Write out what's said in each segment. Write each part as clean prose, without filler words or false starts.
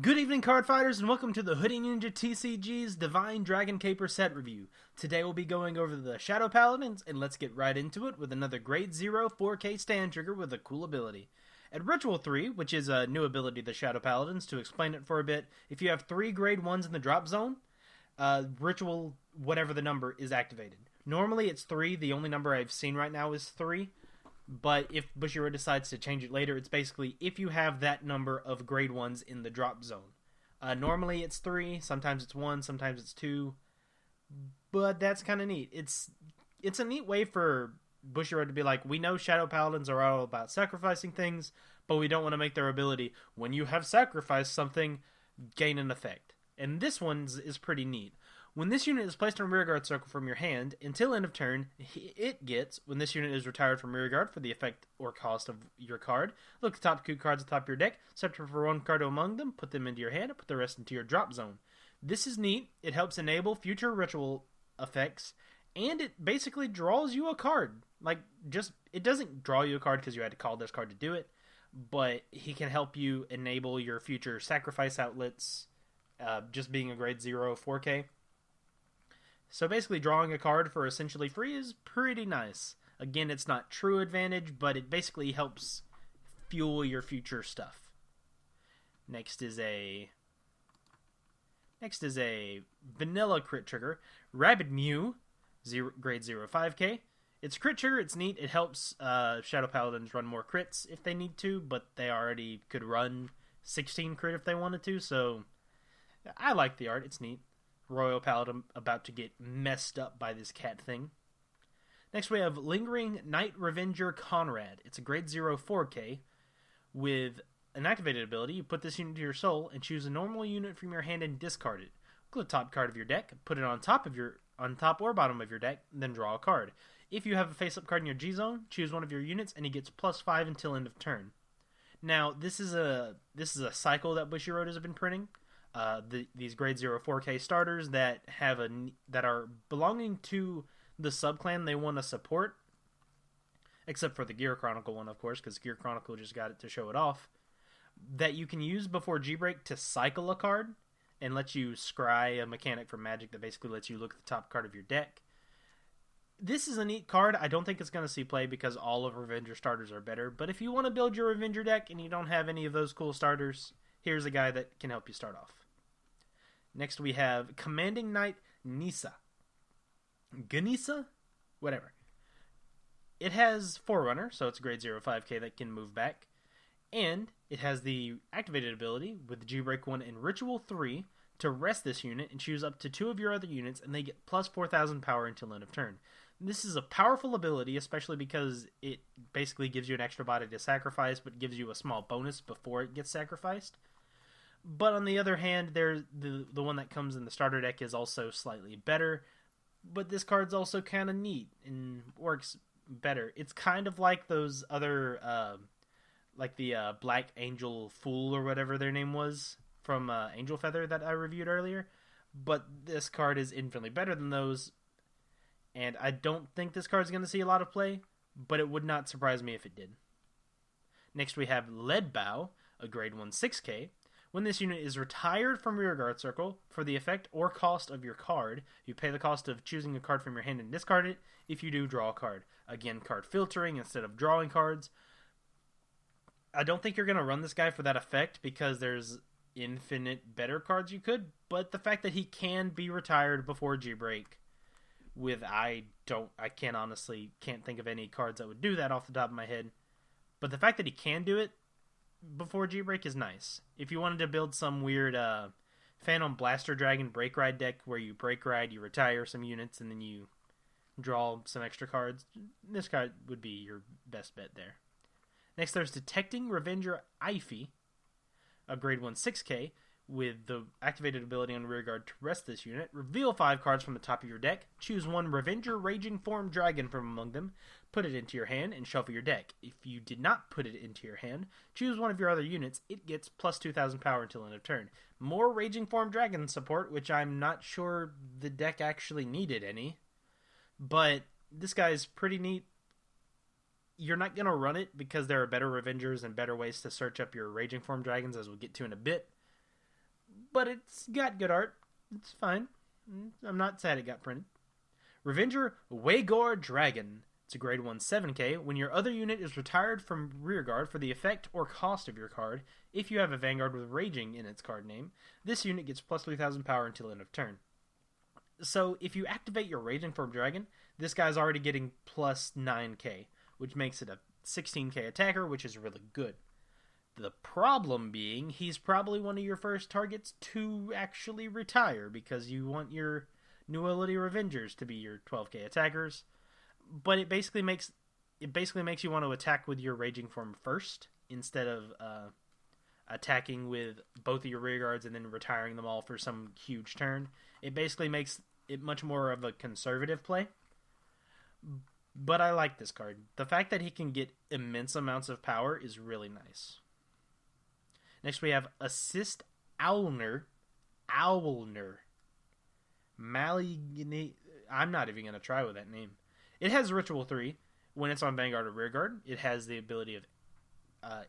Good evening, card fighters, and welcome to the Hoodie Ninja TCG's Divine Dragon Caper set review. Today we'll be going over the Shadow Paladins, and let's get right into it with another Grade 0 4K stand trigger with a cool ability. At Ritual 3, which is a new ability of the Shadow Paladins, to explain it for a bit, if you have 3 Grade 1s in the drop zone, Ritual, whatever the number, is activated. Normally it's 3, the only number I've seen right now is 3. But if Bushiroad decides to change it later, it's basically if you have that number of grade 1s in the drop zone. Normally it's 3, sometimes it's 1, sometimes it's 2. But that's kind of neat. It's a neat way for Bushiroad to be like, we know Shadow Paladins are all about sacrificing things, but we don't want to make their ability, when you have sacrificed something, gain an effect. And this one is pretty neat. When this unit is placed on rearguard circle from your hand, until end of turn, it gets, when this unit is retired from rearguard for the effect or cost of your card, look at the top 2 cards at the top of your deck, separate for 1 card among them, put them into your hand, and put the rest into your drop zone. This is neat. It helps enable future ritual effects, and it basically draws you a card. It doesn't draw you a card because you had to call this card to do it, but he can help you enable your future sacrifice outlets, just being a grade 0 4K. So basically drawing a card for essentially free is pretty nice. Again, it's not true advantage, but it basically helps fuel your future stuff. Next is a vanilla crit trigger, Rabid Mew, grade 0 5K. It's a crit trigger, it's neat, it helps Shadow Paladins run more crits if they need to, but they already could run 16 crit if they wanted to, so I like the art, it's neat. Royal Paladin about to get messed up by this cat thing. Next we have Lingering Night Revenger Conrad. It's a grade 0 4K with an activated ability. You put this unit to your soul and choose a normal unit from your hand and discard it. Go to the top card of your deck, put it on top or bottom of your deck, and then draw a card. If you have a face-up card in your G-Zone, choose one of your units and he gets +5 until end of turn. Now, this is a cycle that Bushiroad has been printing. These grade 0 4K starters that are belonging to the subclan they want to support, except for the Gear Chronicle one, of course, because Gear Chronicle just got it to show it off, that you can use before G-Break to cycle a card and let you scry a mechanic from Magic that basically lets you look at the top card of your deck. This is a neat card. I don't think it's going to see play because all of Avenger starters are better, but if you want to build your Avenger deck and you don't have any of those cool starters, here's a guy that can help you start off. Next we have Commanding Knight Nisa. Ganisa? Whatever. It has Forerunner, so it's a grade 0 5K that can move back. And it has the activated ability with G-Break 1 and Ritual 3 to rest this unit and choose up to 2 of your other units, and they get plus 4,000 power until end of turn. This is a powerful ability, especially because it basically gives you an extra body to sacrifice, but gives you a small bonus before it gets sacrificed. But on the other hand, there's the one that comes in the starter deck is also slightly better, but this card's also kind of neat and works better. It's kind of like those other, like the Black Angel Fool or whatever their name was from Angel Feather that I reviewed earlier, but this card is infinitely better than those, and I don't think this card's going to see a lot of play, but it would not surprise me if it did. Next we have Lead Bow, a grade 1 6K. When this unit is retired from rearguard circle, for the effect or cost of your card, you pay the cost of choosing a card from your hand and discard it. If you do, draw a card. Again, card filtering instead of drawing cards. I don't think you're going to run this guy for that effect because there's infinite better cards you could, but the fact that he can be retired before G-Break with I can't think of any cards that would do that off the top of my head. But the fact that he can do it before G-Break is nice. If you wanted to build some weird Phantom Blaster Dragon Break Ride deck where you Break Ride, you retire some units, and then you draw some extra cards, this card would be your best bet there. Next there's Detecting Revenger Ify, a grade 1 6K, with the activated ability on rearguard to rest this unit. Reveal 5 cards from the top of your deck. Choose one Revenger Raging Form Dragon from among them. Put it into your hand and shuffle your deck. If you did not put it into your hand, choose one of your other units. It gets plus 2,000 power until end of turn. More Raging Form Dragon support, which I'm not sure the deck actually needed any. But this guy's pretty neat. You're not going to run it because there are better Revengers and better ways to search up your Raging Form Dragons, as we'll get to in a bit. but it's got good art. It's fine. I'm not sad it got printed. Revenger Waygore Dragon. It's a grade 1 7k. When your other unit is retired from rearguard for the effect or cost of your card, if you have a Vanguard with Raging in its card name, this unit gets plus 3,000 power until end of turn. So if you activate your Raging Form Dragon, this guy's already getting plus 9k, which makes it a 16k attacker, which is really good. The problem being, he's probably one of your first targets to actually retire, because you want your New Ability Revengers to be your 12k attackers. But it basically makes you want to attack with your Raging Form first, instead of attacking with both of your rear guards and then retiring them all for some huge turn. It basically makes it much more of a conservative play. But I like this card. The fact that he can get immense amounts of power is really nice. Next we have Assist Alnir Mally Uni. I'm not even going to try with that name. It has Ritual 3. When it's on Vanguard or Rearguard, it has the ability of...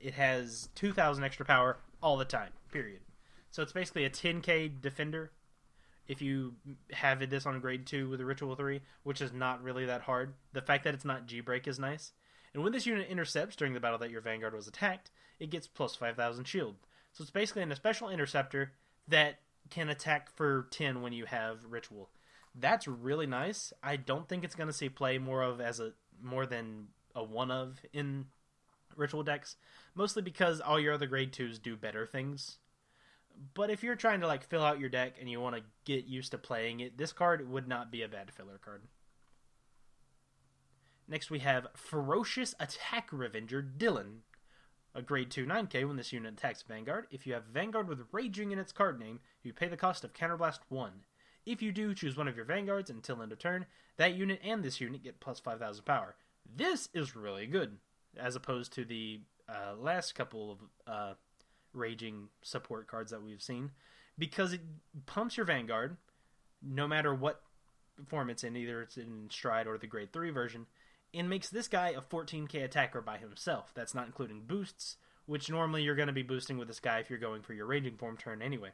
it has 2,000 extra power all the time, period. So it's basically a 10k defender if you have this on grade 2 with a Ritual 3, which is not really that hard. The fact that it's not G-Break is nice. And when this unit intercepts during the battle that your Vanguard was attacked, it gets plus 5,000 shield. So it's basically a special interceptor that can attack for 10 when you have Ritual. That's really nice. I don't think it's going to see play more than a one of in Ritual decks, mostly because all your other grade 2s do better things. But if you're trying to fill out your deck and you want to get used to playing it, this card would not be a bad filler card. Next we have Ferocious Attack Revenger Dillon. A grade 2 9k. When this unit attacks Vanguard, if you have Vanguard with Raging in its card name, you pay the cost of Counterblast 1. If you do, choose one of your Vanguards until end of turn. That unit and this unit get plus 5,000 power. This is really good, as opposed to the last couple of Raging support cards that we've seen, because it pumps your Vanguard, no matter what form it's in, either it's in Stride or the grade 3 version, and makes this guy a 14k attacker by himself. That's not including boosts, which normally you're going to be boosting with this guy if you're going for your Raging Form turn anyway.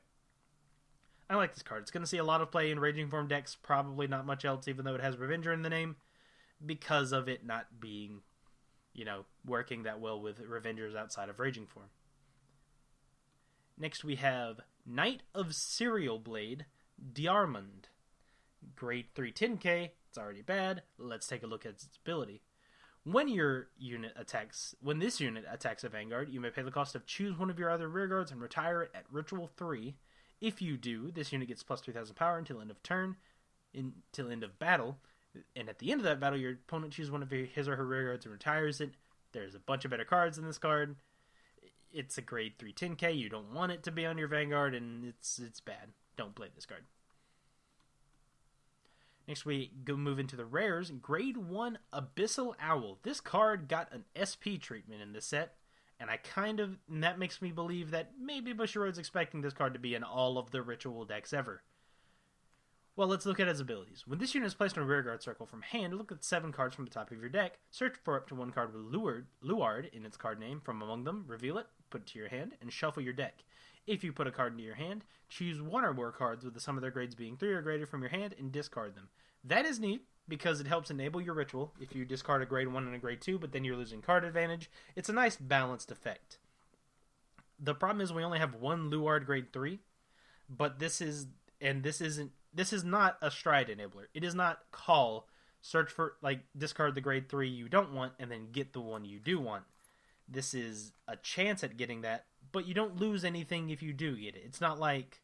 I like this card. It's going to see a lot of play in Raging Form decks, probably not much else, even though it has Revenger in the name, because of it not being, working that well with Revengers outside of Raging Form. Next we have Knight of Serial Blade, Diarmond. Grade 3 10k, it's already bad. Let's take a look at its ability. When this unit attacks a Vanguard, you may pay the cost of choose one of your other rearguards and retire it at Ritual 3. If you do, this unit gets plus 3,000 power until end of turn, until end of battle, and at the end of that battle, your opponent chooses one of his or her rearguards and retires it. There's a bunch of better cards in this card. It's a grade 3 10k. You don't want it to be on your Vanguard, and it's bad. Don't play this card. Next, we move into the rares. Grade 1 Bissell Owl. This card got an SP treatment in this set, and that makes me believe that maybe Bushiroad's expecting this card to be in all of the Ritual decks ever. Well, let's look at its abilities. When this unit is placed in a rearguard circle from hand, look at 7 cards from the top of your deck. Search for up to 1 card with Luard in its card name from among them, reveal it, put it to your hand, and shuffle your deck. If you put a card into your hand, choose 1 or more cards with the sum of their grades being 3 or greater from your hand and discard them. That is neat, because it helps enable your Ritual if you discard a grade 1 and a grade 2, but then you're losing card advantage. It's a nice balanced effect. The problem is we only have 1 Luard grade 3, but this is not a Stride enabler. It is not search for, discard the grade 3 you don't want and then get the one you do want. This is a chance at getting that, but you don't lose anything if you do get it. It's not like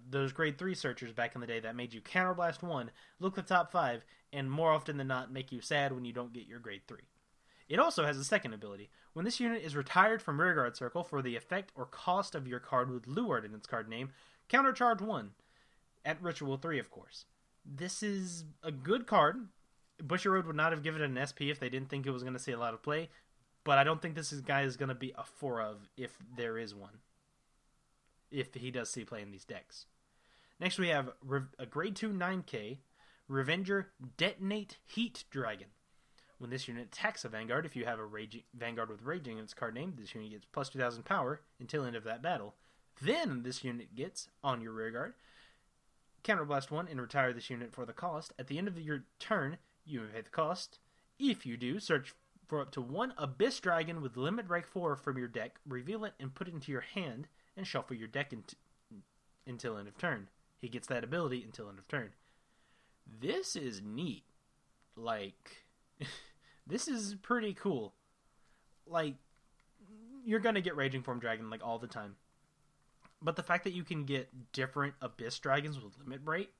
those grade 3 searchers back in the day that made you Counterblast 1, look the top 5, and more often than not make you sad when you don't get your grade 3. It also has a second ability. When this unit is retired from rearguard circle for the effect or cost of your card with Luard in its card name, countercharge 1. At Ritual 3, of course. This is a good card. Bushiroad would not have given it an SP if they didn't think it was going to see a lot of play, but I don't think this guy is going to be a 4 of if there is one. If he does see play in these decks. Next we have a grade 2 9k, Revenger Detonate Heat Dragon. When this unit attacks a Vanguard, if you have a Vanguard with Raging in its card name, this unit gets plus 2,000 power until end of that battle. Then this unit gets, on your rearguard, counterblast 1 and retire this unit for the cost. At the end of your turn, you may pay the cost. If you do, search for up to 1 Abyss Dragon with Limit Break 4 from your deck, reveal it and put it into your hand, and shuffle your deck until end of turn. He gets that ability until end of turn. This is neat. Like, this is pretty cool. Like, you're gonna get Raging Form Dragon, like, all the time. But the fact that you can get different Abyss Dragons with Limit Break,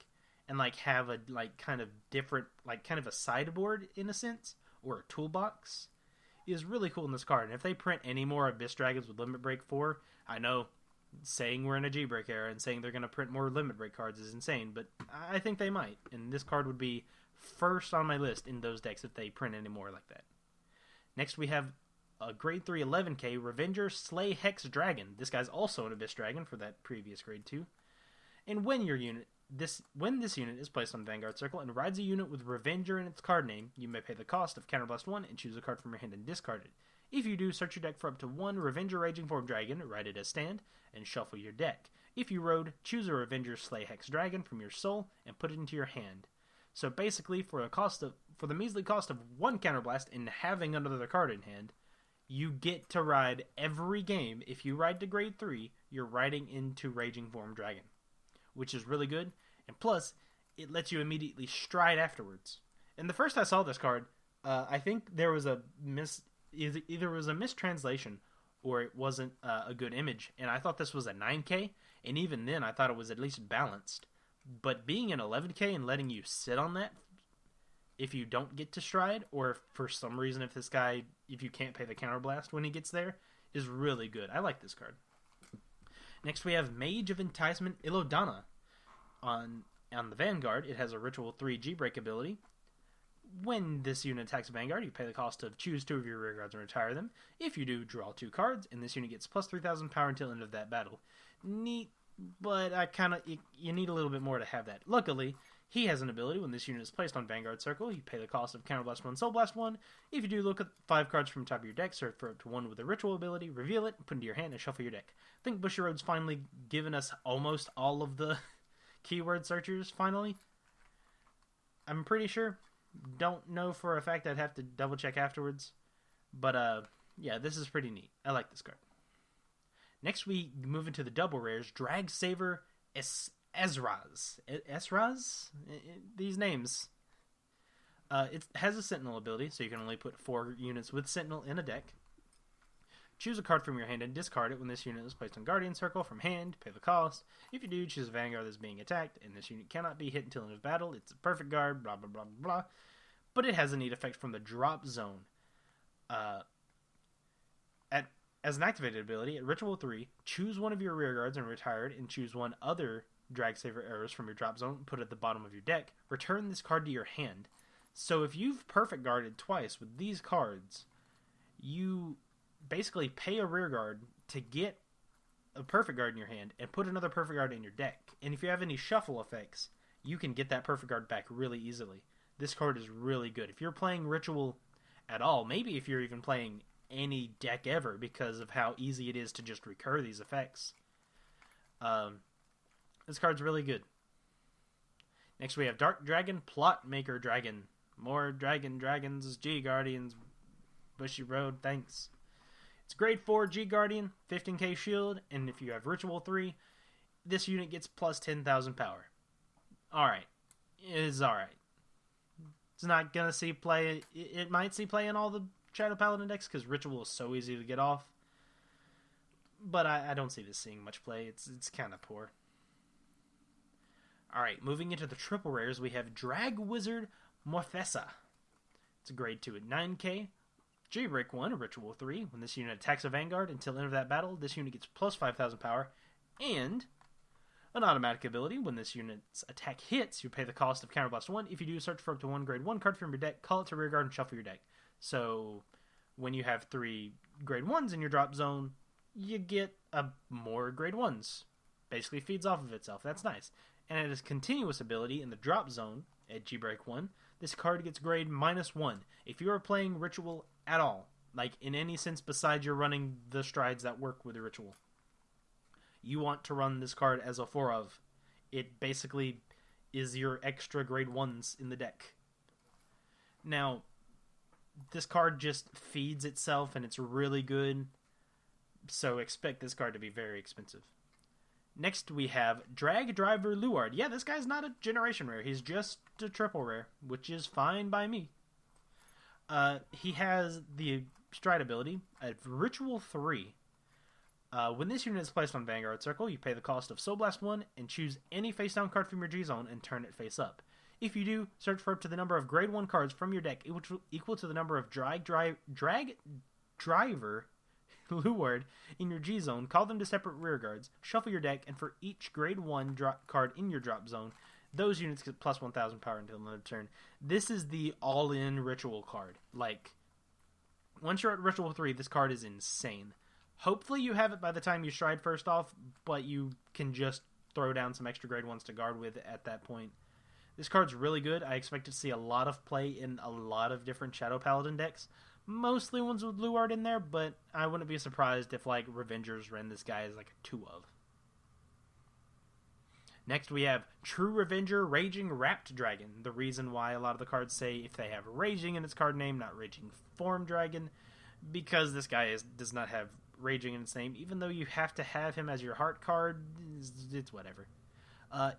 and, like, have a, like, kind of different, like, kind of a sideboard, in a sense, or a toolbox, is really cool in this card. And if they print any more Abyss Dragons with Limit Break 4, I know saying we're in a G-Break era and saying they're going to print more Limit Break cards is insane, but I think they might. And this card would be first on my list in those decks if they print any more like that. Next we have a grade 3 11k Avenger Slay Hex Dragon. This guy's also an Abyss Dragon for that previous grade 2. And when this unit is placed on Vanguard Circle and rides a unit with Avenger in its card name, you may pay the cost of Counterblast 1 and choose a card from your hand and discard it. If you do, search your deck for up to 1 Avenger Raging Form Dragon, ride it as stand, and shuffle your deck. If you rode, choose a Avenger Slay Hex Dragon from your soul and put it into your hand. So basically, for the measly cost of 1 Counterblast and having another card in hand, you get to ride every game. If you ride to grade 3, you're riding into Raging Form Dragon, which is really good. And plus, it lets you immediately stride afterwards. And the first I saw this card, I think there was either it was a mistranslation or it wasn't a good image. And I thought this was a 9k, and even then I thought it was at least balanced. But being an 11k and letting you sit on that if you don't get to stride, or if for some reason if you can't pay the counterblast when he gets there, is really good. I like this card. Next we have Mage of Enticement Illodana. On the Vanguard, it has a Ritual 3 G-Break ability. When this unit attacks a Vanguard, you pay the cost of choose 2 of your rearguards and retire them. If you do, draw 2 cards, and this unit gets plus 3,000 power until end of that battle. Neat, but you need a little bit more to have that. Luckily, he has an ability. When this unit is placed on Vanguard Circle, you pay the cost of Counterblast 1, Soul Blast 1. If you do, look at 5 cards from the top of your deck, search for up to 1 with a Ritual ability, reveal it, put it into your hand, and shuffle your deck. I think Bushiroad's finally given us almost all of the keyword searchers, finally. I'm pretty sure. Don't know for a fact. I'd have to double check afterwards. But, yeah, this is pretty neat. I like this card. Next, we move into the double rares. Drag Saver Ezraz. Ezraz? These names. It has a Sentinel ability, so you can only put 4 units with Sentinel in a deck. Choose a card from your hand and discard it when this unit is placed on Guardian Circle from hand. Pay the cost. If you do, choose a Vanguard that's being attacked, and this unit cannot be hit until end of battle. It's a perfect guard, blah, blah, blah, blah. But it has a neat effect from the drop zone. As an activated ability, at Ritual 3, choose one of your rearguards and retire it, and choose one other Drag Saver arrows from your drop zone, put it at the bottom of your deck. Return this card to your hand. So if you've perfect guarded twice with these cards, you basically pay a rearguard to get a perfect guard in your hand and put another perfect guard in your deck. And if you have any shuffle effects, you can get that perfect guard back really easily. This card is really good. If you're playing Ritual at all, maybe if you're even playing any deck ever, because of how easy it is to just recur these effects. This card's really good. Next we have Dark Dragon Plot Maker Dragon. More dragons, G-Guardians, Bushy Road, thanks. It's grade 4 G-Guardian, 15k shield, and if you have Ritual 3, this unit gets plus 10,000 power. Alright. It is alright. It's not gonna see play. It might see play in all the Shadow Paladin decks, because Ritual is so easy to get off. But I don't see this seeing much play. It's kind of poor. Alright, moving into the triple rares, we have Drag Wizard Morfessa. It's a grade 2 at 9k. G-Break 1, Ritual 3. When this unit attacks a Vanguard until end of that battle, this unit gets plus 5,000 power. And an automatic ability. When this unit's attack hits, you pay the cost of Counterblast 1. If you do, search for up to 1 grade 1 card from your deck, call it to rearguard, and shuffle your deck. So when you have 3 grade 1s in your drop zone, you get more grade 1s. Basically feeds off of itself. That's nice. And it has continuous ability in the drop zone at G-Break 1. This card gets grade -1. If you are playing Ritual at all, like in any sense besides you're running the strides that work with the Ritual, you want to run this card as a 4 of. It basically is your extra grade 1s in the deck. Now, this card just feeds itself, and it's really good, so expect this card to be very expensive. Next, we have Drag Driver Luard. Yeah, this guy's not a generation rare. He's just a triple rare, which is fine by me. He has the Stride ability at Ritual 3. When this unit is placed on Vanguard Circle, you pay the cost of Soul Blast 1 and choose any face-down card from your G-Zone and turn it face-up. If you do, search for up to the number of Grade 1 cards from your deck equal to the number of Drag Driver Luard in your G-Zone, call them to separate rear guards, shuffle your deck, and for each Grade 1 card in your drop zone, those units get plus 1,000 power until the end of turn. This is the all-in Ritual card. Like, once you're at Ritual 3, this card is insane. Hopefully you have it by the time you stride first off, but you can just throw down some extra grade 1s to guard with at that point. This card's really good. I expect to see a lot of play in a lot of different Shadow Paladin decks. Mostly ones with Luard in there, but I wouldn't be surprised if like Revengers ran this guy as like a 2 of. Next we have True Revenger Raging Wrapped Dragon. The reason why a lot of the cards say if they have Raging in its card name, not Raging Form Dragon, because this guy does not have Raging in its name, even though you have to have him as your heart card. It's whatever.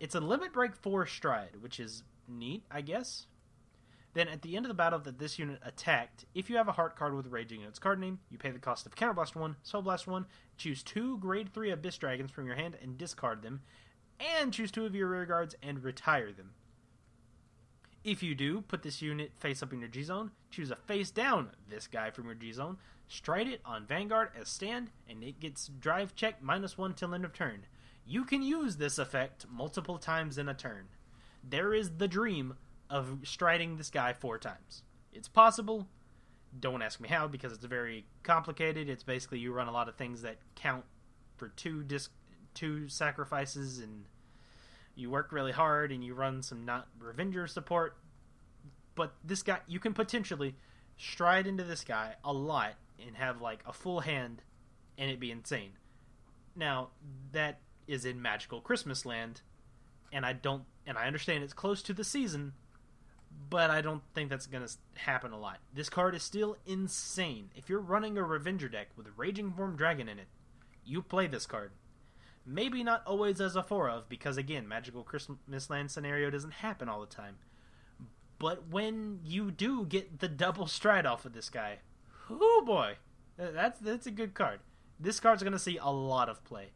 It's a limit break 4 stride, which is neat, I guess. Then at the end of the battle that this unit attacked, if you have a heart card with Raging in its card name, you pay the cost of Counterblast 1, Soul Blast 1, choose 2 grade 3 Abyss Dragons from your hand and discard them, and choose 2 of your rear guards and retire them. If you do, put this unit face up in your G-Zone, choose a face down this guy from your G-Zone, stride it on Vanguard as stand, and it gets drive check -1 till end of turn. You can use this effect multiple times in a turn. There is the dream of striding this guy 4 times. It's possible. Don't ask me how, because it's very complicated. It's basically you run a lot of things that count for 2 sacrifices, and you work really hard, and you run some not Revenger support. But this guy, you can potentially stride into this guy a lot and have like a full hand, and it'd be insane. Now, that is in Magical Christmas Land, and I understand it's close to the season, but I don't think that's going to happen a lot. This card is still insane. If you're running a Revenger deck with Raging Form Dragon in it, you play this card. Maybe not always as a 4 of, because again, Magical Christmas Land scenario doesn't happen all the time. But when you do get the double stride off of this guy, oh boy, that's a good card. This card's going to see a lot of play.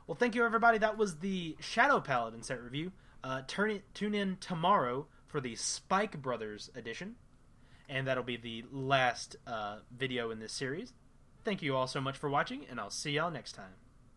Well, thank you everybody. That was the Shadow Paladin set review. Tune in tomorrow for the Spike Brothers edition, and that'll be the last video in this series. Thank you all so much for watching, and I'll see y'all next time.